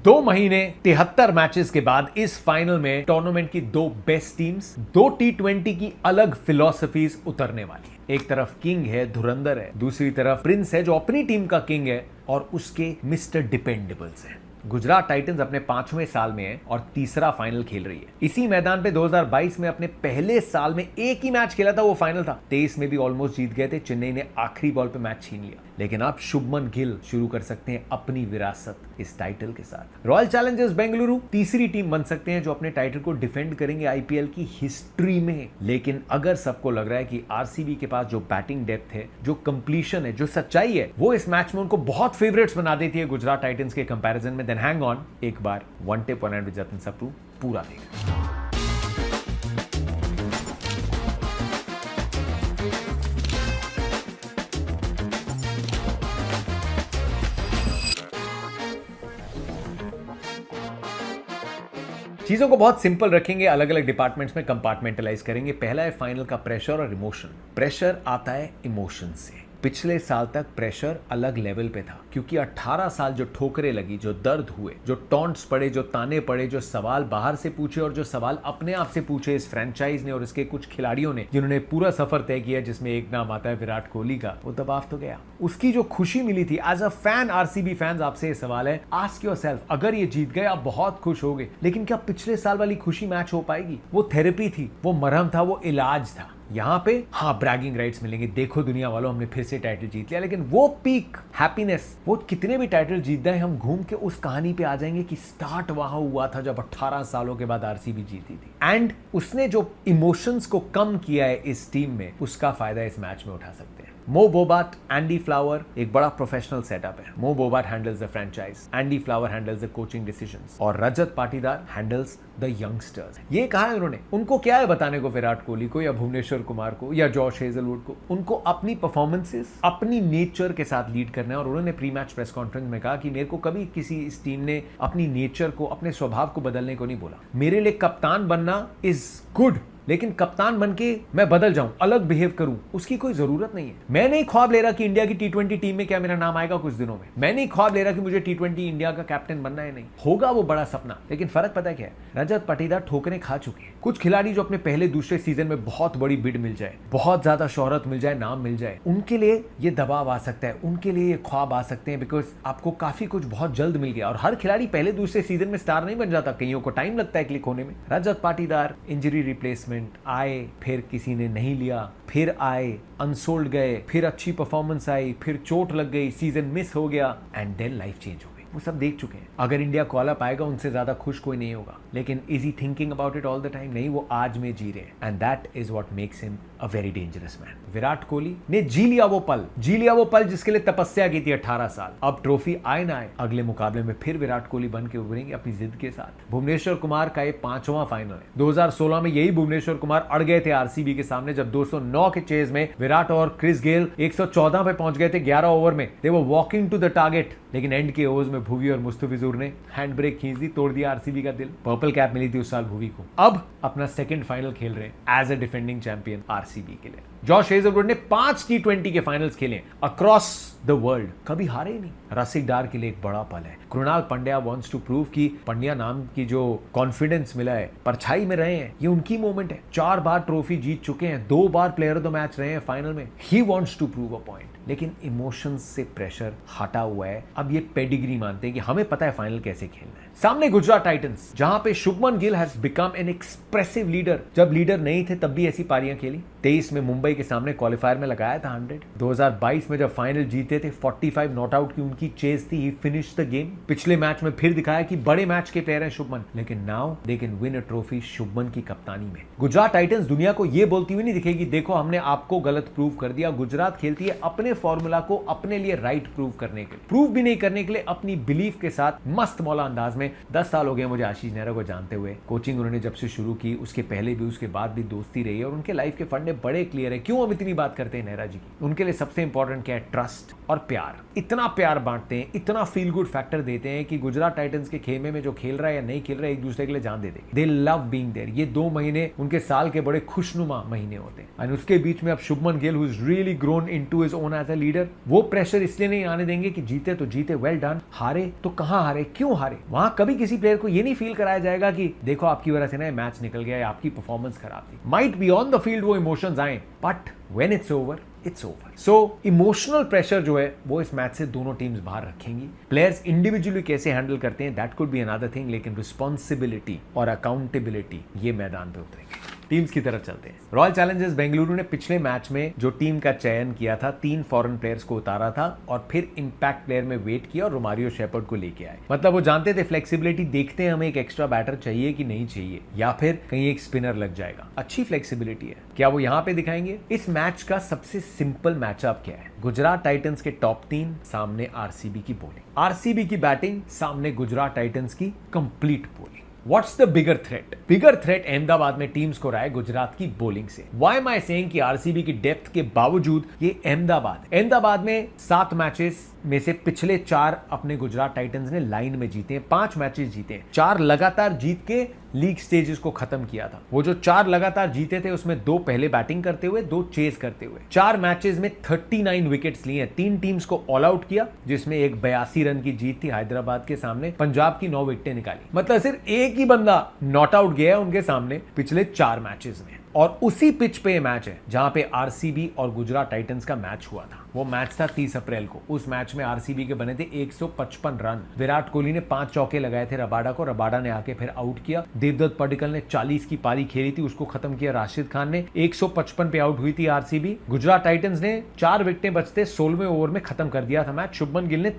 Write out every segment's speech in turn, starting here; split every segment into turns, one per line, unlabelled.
2 महीने 73 मैचेस के बाद इस फाइनल में टूर्नामेंट की 2 बेस्ट टीम्स, 2 टी20 की अलग फिलॉसफीज उतरने वाली है। एक तरफ किंग है, धुरंधर है, दूसरी तरफ प्रिंस है जो अपनी टीम का किंग है और उसके मिस्टर डिपेंडेबल्स है। गुजरात टाइटंस अपने 5वें साल में है और तीसरा फाइनल खेल रही है। इसी मैदान पे 2022 में अपने पहले साल में एक ही मैच खेला था, वो फाइनल था। 23 में भी ऑलमोस्ट जीत गए थे, चेन्नई ने आखिरी बॉल पे मैच छीन लिया। लेकिन अब शुभमन गिल शुरू कर सकते हैं अपनी विरासत इस टाइटल के साथ। रॉयल चैलेंजर्स बेंगलुरु तीसरी टीम बन सकते हैं जो अपने टाइटल को डिफेंड करेंगे आईपीएल की हिस्ट्री में। लेकिन अगर सबको लग रहा है कि आरसीबी के पास जो बैटिंग डेप्थ है, जो कंप्लीशन है, जो सच्चाई है, वो इस मैच में उनको बहुत फेवरेट्स बना देती है गुजरात टाइटंस के कंपैरिजन में, देन हैंग ऑन, एक बार one tip one with Jatin Sapru पूरा देगा। चीजों को बहुत सिंपल रखेंगे, अलग अलग डिपार्टमेंट्स में कंपार्टमेंटलाइज करेंगे। पहला है फाइनल का प्रेशर और इमोशन। प्रेशर आता है इमोशन से। पिछले साल तक प्रेशर अलग लेवल पे था क्योंकि 18 साल जो ठोकरें लगी, जो दर्द हुए, जो टॉन्ट्स पड़े, जो ताने पड़े, जो सवाल बाहर से पूछे और जो सवाल अपने आप से पूछे इस फ्रेंचाइज ने और इसके कुछ खिलाड़ियों ने, जिन्होंने पूरा सफर तय किया, जिसमें एक नाम आता है विराट कोहली का, वो दबाव तो गया। उसकी जो खुशी मिली थी as a fan, RCB fans, आपसे ये सवाल है, आस्क योरसेल्फ, अगर ये जीत गए आप बहुत खुश होगे, लेकिन क्या पिछले साल वाली खुशी मैच हो पाएगी? वो थेरेपी थी, वो मरहम था, वो इलाज था। यहाँ पे हाँ ब्रैगिंग राइट्स मिलेंगे, देखो दुनिया वालों हमने फिर से टाइटल जीत लिया, लेकिन वो पीक हैप्पीनेस, वो कितने भी टाइटल जीत जाए, हम घूम के उस कहानी पे आ जाएंगे कि स्टार्ट वहां हुआ था जब 18 सालों के बाद आरसीबी जीती थी। एंड उसने जो इमोशंस को कम किया है इस टीम में, उसका फायदा इस मैच में उठा सकते हैं। मो बोबाट, एंडी फ्लावर, एक बड़ा प्रोफेशनल सेटअप है। Mo Bobat handles the franchise, Andy Flower handles the coaching decisions और Rajat Patidar handles the youngsters. ये कहा है उन्होंने, उनको क्या है बताने को विराट कोहली को या भुवनेश्वर कुमार को या जॉश हेजलवुड को? उनको अपनी परफॉर्मेंसेस, अपनी नेचर के साथ लीड करना है। और उन्होंने प्री मैच प्रेस कॉन्फ्रेंस में कहा कि मेरे को कभी किसी इस टीम ने अपनी नेचर को, अपने स्वभाव को बदलने को नहीं बोला। मेरे लिए कप्तान बनना इज गुड, लेकिन कप्तान बन के मैं बदल जाऊं, अलग बिहेव करूं, उसकी कोई जरूरत नहीं है। मैं नहीं ख्वाब ले रहा कि इंडिया की टी20 टीम में क्या मेरा नाम आएगा कुछ दिनों में। मैं नहीं ख्वाब ले रहा कि मुझे टी20 इंडिया का कैप्टन बनना है, नहीं होगा वो बड़ा सपना। लेकिन फर्क पता है क्या है? रजत पाटीदार ठोकरें खा चुके हैं। कुछ खिलाड़ी जो अपने पहले दूसरे सीजन में बहुत बड़ी बिड मिल जाए, बहुत ज्यादा शोहरत मिल जाए, नाम मिल जाए, उनके लिए ये दबाव आ सकता है, उनके लिए ये ख्वाब आ सकते हैं, बिकॉज आपको काफी कुछ बहुत जल्द मिल गया। और हर खिलाड़ी पहले दूसरे सीजन में स्टार नहीं बन जाता, कईयों को टाइम लगता है क्लिक होने में। रजत पाटीदार इंजरी रिप्लेसमेंट आए, फिर किसी ने नहीं लिया, फिर आए, अनसोल्ड गए, फिर अच्छी परफॉर्मेंस आई, फिर चोट लग गई, सीजन मिस हो गया, एंड देन लाइफ चेंज हो गई। वो सब देख चुके हैं। अगर इंडिया कॉल अप आएगा, उनसे ज्यादा खुश कोई नहीं होगा। लेकिन is he thinking about it all the time? नहीं, वो आज में जी रहे हैं, and that is what makes him a very dangerous man. Virat Kohli ने जी लिया वो पल जिसके लिए तपस्या की थी 18 साल। अब ट्रॉफी आए ना आए, अगले मुकाबले में फिर विराट कोहली बन के उभरेंगे अपनी जिद के साथ। भुवनेश्वर कुमार का ये 5वां फाइनल है। 2016 में यही भुवनेश्वर कुमार अड़ गए थे आरसीबी के सामने, जब 209 के चेज में विराट और क्रिस गेल 114 पे पहुंच गए थे 11 ओवर में। They were walking to the target, लेकिन एंड के ओवर्स में भुवी और मुस्तफिजुर ने हैंड ब्रेक खींच दी, तोड़ दिया आरसीबी का दिल। पर्पल कैप मिली थी उस साल भुवी को। अब अपना सेकंड फाइनल खेल रहे हैं as a defending champion RCB के लिए। जॉश हेजलवुड ने 5 टी20 के फाइनल्स खेले अक्रॉस द वर्ल्ड, कभी हारे ही नहीं। रसिक डार के लिए एक बड़ा पल है। Krunal Pandya wants to prove कि पंड्या नाम की जो कॉन्फिडेंस मिला है, परछाई में रहे हैं, ये उनकी मोमेंट है। 4 बार ट्रॉफी जीत चुके हैं, 2 बार प्लेयर ऑफ द मैच रहे हैं फाइनल में। He wants to prove a point, लेकिन इमोशंस से प्रेशर हटा हुआ है। अब ये पेडिग्री मानते हैं कि हमें पता है फाइनल कैसे खेलना है। सामने गुजरात टाइटंस, जहां पे Shubman Gill has become an expressive leader. जब लीडर नहीं थे तब भी ऐसी पारियां खेली। 23 में मुंबई के सामने क्वालिफायर में लगाया था 100। 2022 में जब फाइनल जीते थे, 45 नॉट आउट की उनकी चेज थी, ही फिनिश द गेम। पिछले मैच में फिर दिखाया कि बड़े मैच के प्लेयर हैं शुभमन, लेकिन now they can win a trophy Shubman की कप्तानी में। गुजरात टाइटंस दुनिया को यह बोलती हुई नहीं दिखेगी, देखो हमने आपको गलत प्रूव कर दिया। गुजरात खेलती है अपने फॉर्मूला को अपने लिए राइट प्रूव करने के लिए, प्रूव भी नहीं करने के लिए, अपनी बिलीफ के साथ मस्त मौला अंदाज में। 10 साल हो गए मुझे आशीष नेहरा को जानते हुए। कोचिंग उन्होंने जब से शुरू की, उसके पहले भी उसके बाद भी दोस्ती रही है और उनके लाइफ के फंडे बड़े क्लियर है। क्यों हम इतनी बात करते हैं नेहरा जी की? उनके लिए सबसे इंपॉर्टेंट क्या है? ट्रस्ट और प्यार। इतना प्यार बांटते हैं, इतना फील गुड फैक्टर देते हैं कि गुजरात टाइटंस के खेमे में जो खेल रहा है या नहीं खेल रहा है, एक दूसरे के लिए जान दे देंगे। They love being there. ये 2 महीने उनके साल के बड़े खुशनुमा महीने होते हैं। और उसके बीच में अब Shubman Gill, who is really grown into his own as a leader, वो प्रेशर इसलिए नहीं आने देंगे कि जीते तो जीते, वेल डन, हारे तो कहां हारे, क्यों हारे। वहां कभी किसी प्लेयर को ये नहीं फील कराया जाएगा कि देखो आपकी वजह से ना मैच निकल गया या आपकी परफॉर्मेंस खराब थी। Might be on the field वो इमोशंस आए, but when it's over it's over. So emotional pressure जो है वो इस मैच से दोनों टीम्स बाहर रखेंगी। प्लेयर्स इंडिविजुअली कैसे हैंडल करते हैं that could be another thing, लेकिन रिस्पॉन्सिबिलिटी और अकाउंटेबिलिटी ये मैदान पे उतरेंगे। टीम्स की तरफ चलते हैं। रॉयल चैलेंजर्स बेंगलुरु ने पिछले मैच में जो टीम का चयन किया था, 3 फॉरेन प्लेयर्स को उतारा था और फिर इंपैक्ट प्लेयर में वेट किया और रोमारियो शेपर्ड को लेके आए। मतलब वो जानते थे फ्लेक्सिबिलिटी, देखते हैं हमें एक एक्स्ट्रा बैटर चाहिए कि नहीं चाहिए, या फिर कहीं एक स्पिनर लग जाएगा। अच्छी फ्लेक्सिबिलिटी है, क्या वो यहां पे दिखाएंगे? इस मैच का सबसे सिंपल मैचअप क्या है? गुजरात टाइटंस के टॉप 3 सामने आरसीबी की बॉलिंग, आरसीबी की बैटिंग सामने गुजरात टाइटंस की complete bowling. What's the bigger threat? Bigger threat Ahmedabad में टीम्स को रहा है गुजरात की बॉलिंग से। Why am I saying कि आरसीबी की डेप्थ के बावजूद ये अहमदाबाद में 7 मैचेस में से पिछले 4 अपने गुजरात टाइटंस ने लाइन में जीते हैं, 5 मैचेस जीते हैं, 4 लगातार जीत के लीग स्टेजेस को खत्म किया था। वो जो 4 लगातार जीते थे उसमें 2 पहले बैटिंग करते हुए, 2 चेस करते हुए। 4 मैचेस में 39 विकेट्स लिए, 3 टीम्स को ऑल आउट किया, जिसमें एक 82 रन की जीत थी हैदराबाद के सामने, पंजाब की 9 विकेटें निकाली। मतलब सिर्फ एक ही बंदा नॉट आउट गया है उनके सामने पिछले 4 मैचेस में। और उसी पिच पे मैच है जहां पे आरसीबी और गुजरात टाइटंस का मैच हुआ था। वो मैच था 30 अप्रैल को। उस मैच में आरसीबी के बने थे 155 रन। विराट कोहली ने 5 चौके लगाए थे रबाडा को, रबाडा ने आके फिर आउट किया। देवदत्त पडिक्कल ने 40 की पारी खेली थी, उसको खत्म किया राशिद खान ने। 155 पे आउट हुई थी आरसीबी। गुजरात टाइटंस ने 4 विकेटें बचते 16वें ओवर में खत्म कर दिया था मैच। शुभमन गिल ने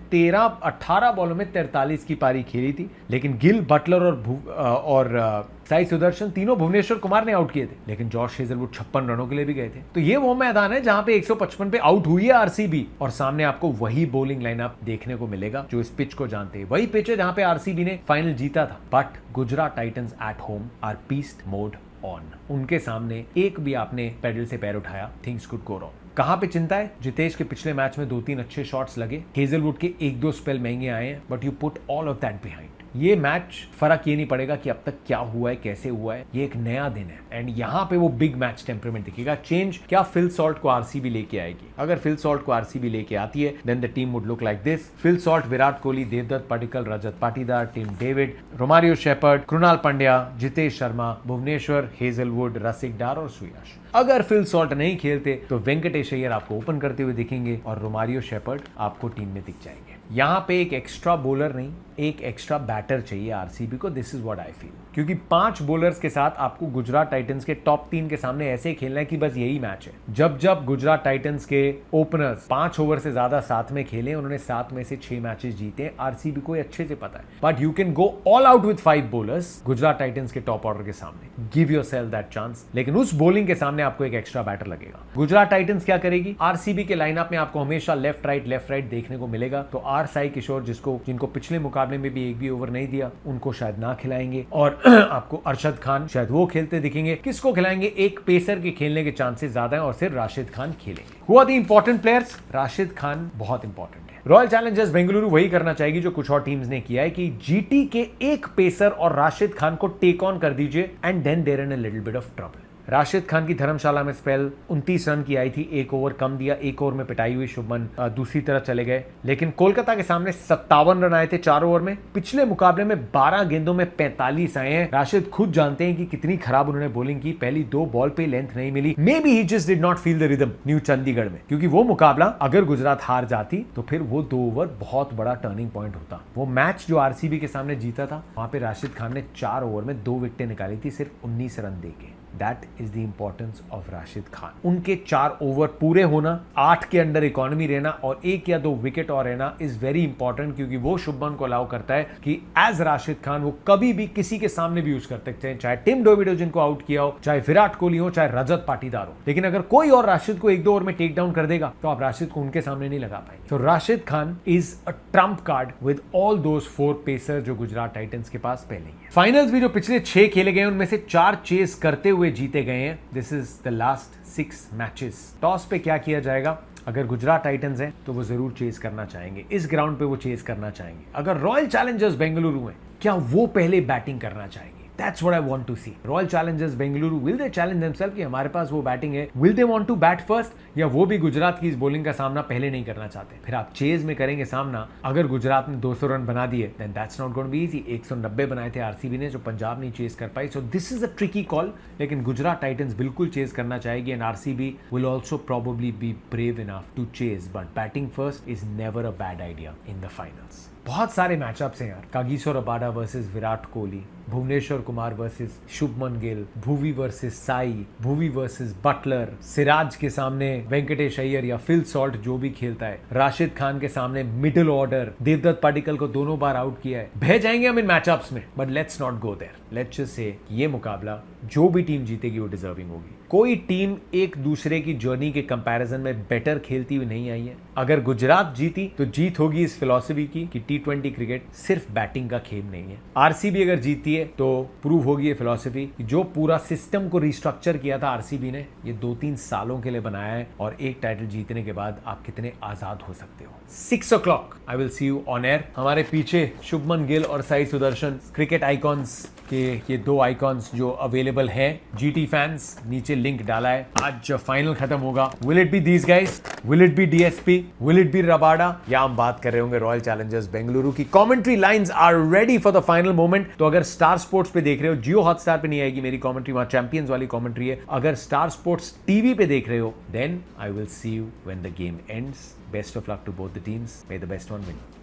18 बॉलों में 43 की पारी खेली थी, लेकिन गिल, बटलर और साई सुदर्शन तीनों भुवनेश्वर कुमार ने आउट किए थे, लेकिन जॉश हेजलवुड 56 रनों के लिए भी गए थे। तो ये वो मैदान है जहां पे 155 पे आउट हुई है आरसीबी और सामने आपको वही बॉलिंग लाइनअप देखने को मिलेगा जो इस पिच को जानते हैं। वही पिच है जहां पे आरसीबी ने फाइनल जीता था। But Gujarat Titans at home are beast mode on. उनके सामने एक भी आपने पैडल से पैर उठाया, थिंग्स कुड गो रॉन्ग। कहां पे चिंता है? जितेश के पिछले मैच में 2-3 अच्छे शॉट्स लगे, हेजलवुड के 1-2 स्पेल महंगे आए हैं, but you put all of that behind. ये मैच फर्क ये नहीं पड़ेगा कि अब तक क्या हुआ है, कैसे हुआ है, ये एक नया दिन है एंड यहां पे वो बिग मैच टेम्परामेंट दिखेगा। चेंज क्या फिल सॉल्ट को आरसीबी लेके आएगी? अगर फिल सॉल्ट को आरसीबी लेके आती है then the team would look like this. Phil Salt, Virat Kohli, Devdutt Padikkal, Rajat Patidar, Tim David, Romario Shepherd, Krunal Pandya, Jitesh Sharma, Bhuvneshwar, Hazlewood, Rasikh Dar और सुयश। अगर फिल सॉल्ट नहीं खेलते तो वेंकटेश अय्यर आपको ओपन करते हुए दिखेंगे और रोमारियो शेपर्ड आपको टीम में दिख जाएंगे। यहां पे एक एक्स्ट्रा बॉलर नहीं, एक एक्स्ट्रा बैटर चाहिए आरसीबी को। This is what I feel, क्योंकि 5 बॉलर्स के साथ आपको गुजरात टाइटंस के टॉप 3 के सामने ऐसे खेलना है कि बस यही मैच है। जब जब गुजरात टाइटंस के ओपनर्स 5 ओवर से ज्यादा साथ में खेले, उन्होंने 7 में से 6 मैचेस जीते। आरसीबी को अच्छे से पता है, but you can go all out with 5 bowlers Gujarat Titans के टॉप ऑर्डर के सामने। Give yourself that chance. लेकिन उस बॉलिंग के सामने आपको एक एक्स्ट्रा बैटर लगेगा। गुजरात टाइटंस क्या करेगी? आरसीबी के लाइनअप में आपको हमेशा लेफ्ट राइट देखने को मिलेगा। तो आर साई किशोर, जिनको पिछले मुकाबले में भी एक भी ओवर नहीं दिया, उनको शायद ना खिलाएंगे और आपको अरशद खान शायद वो खेलते दिखेंगे। किसको खिलाएंगे? एक पेसर के खेलने के चांसेस ज्यादा है और सिर्फ राशिद खान खेलेंगे। हुआ the important players, Rashid Khan बहुत इंपॉर्टेंट है। रॉयल चैलेंजर्स बेंगलुरु वही करना चाहेगी जो कुछ और टीम्स ने किया है कि जीटी के एक पेसर और राशिद खान को टेक ऑन कर दीजिए and then there in a little bit of trouble. Rashid Khan की धर्मशाला में स्पेल 29 रन की आई थी, 1 ओवर कम दिया, 1 ओवर में पिटाई हुई शुभमन दूसरी तरफ चले गए। लेकिन कोलकाता के सामने 57 रन आए थे 4 ओवर में। पिछले मुकाबले में 12 गेंदों में 45 आए हैं। राशिद खुद जानते हैं कि कितनी खराब उन्होंने बॉलिंग की। पहली 2 बॉल पे लेंथ नहीं मिली। Maybe he just did not feel the rhythm new Chandigarh में, क्योंकि वो मुकाबला अगर गुजरात हार जाती तो फिर वो 2 ओवर बहुत बड़ा टर्निंग पॉइंट होता। वो मैच जो आरसीबी के सामने जीता था, वहां पे राशिद खान ने 4 ओवर में 2 विकेटें निकाली थी सिर्फ 19 रन देके। That is the importance of Rashid Khan. उनके 4 ओवर पूरे होना, 8 के अंडर इकोनॉमी रहना और 1 या 2 विकेट और रहना इज वेरी इंपॉर्टेंट, क्योंकि वो शुभमन को अलाउ करता है कि एज राशिद खान वो कभी भी किसी के सामने भी यूज कर सकते हैं, चाहे टिम डेविड जिनको आउट किया हो, चाहे विराट कोहली हो, चाहे रजत पाटीदार हो। लेकिन अगर कोई और राशिद को 1-2 ओवर में टेक डाउन कर देगा तो आप राशिद को उनके सामने नहीं लगा पाएंगे। तो Rashid Khan is a Trump card with all those 4 pacer जो गुजरात टाइटंस के पास पहले ही है। फाइनल्स भी जो पिछले 6 खेले गए उनमें से 4 चेस करते हुए हुए जीते गए हैं। This is the last 6 matches. Toss पे क्या किया जाएगा? अगर गुजरात टाइटंस हैं तो वो जरूर चेस करना चाहेंगे, इस ग्राउंड पे वो चेस करना चाहेंगे। अगर रॉयल चैलेंजर्स बेंगलुरु हैं, क्या वो पहले बैटिंग करना चाहेंगे? That's what I want to see. Royal Challengers Bengaluru, will they challenge themselves कि हमारे पास वो बैटिंग है? Will they want to bat first? या वो भी गुजरात की इस बॉलिंग का सामना पहले नहीं करना चाहते? फिर आप चेज में करेंगे सामना। अगर गुजरात ने 200 रन बना दिए, then that's not going to be easy. 190 बनाए थे आरसीबी ने, जो पंजाब नहीं चेज कर पाई. So this is a tricky call. लेकिन गुजरात टाइटंस बिल्कुल चेज करना चाहेगी and RCB will also probably be brave enough to chase. But batting first is never a bad idea in the finals. बहुत सारे मैचअप्स हैं यार। Kagiso Rabada versus Virat Kohli, Bhuvneshwar Kumar versus Shubman Gill, Bhuvi versus Sai, Bhuvi versus Buttler, Siraj के सामने वेंकटेश अय्यर या फिल सॉल्ट जो भी खेलता है, राशिद खान के सामने मिडिल ऑर्डर, देवदत्त पाटिकल को दोनों बार आउट किया है। बह जाएंगे हम इन मैचअप्स में, but let's not go there. Let's just say ये मुकाबला जो भी टीम जीतेगी वो डिजर्विंग होगी। कोई टीम एक दूसरे की जर्नी के कंपैरिजन में बेटर खेलती हुई नहीं आई है। अगर गुजरात जीती तो जीत होगी इस फिलॉसफी की कि T20 क्रिकेट सिर्फ बैटिंग का खेल नहीं है। आरसीबी अगर जीतती है तो प्रूव होगी ये फिलॉसफी कि जो पूरा सिस्टम को रिस्ट्रक्चर किया था आरसीबी ने, ये 2-3 सालों के लिए बनाया है और एक टाइटल जीतने के बाद आप कितने आजाद हो सकते हो। 6 o'clock I will see you on air. हमारे पीछे शुभमन गिल और साई सुदर्शन, क्रिकेट आइकॉन्स के ये 2 आइकॉन्स जो अवेलेबल हैं। जीटी फैंस नीचे लिंक डाला है। आज फाइनल खत्म होगा, will it be these guys, will it be DSP, will it be Rabada, या हम बात कर रहे होंगे रॉयल चैलेंजर्स बेंगलुरु की। Commentary lines are ready for the final moment. तो अगर स्टार स्पोर्ट्स पे देख रहे हो, जियो हॉटस्टार पे नहीं आएगी मेरी कमेंट्री, वहां चैंपियंस वाली कमेंट्री है। अगर स्टार स्पोर्ट्स टीवी पे देख रहे हो, then I will see you when the game ends. Best of luck to both the teams, may the best one win.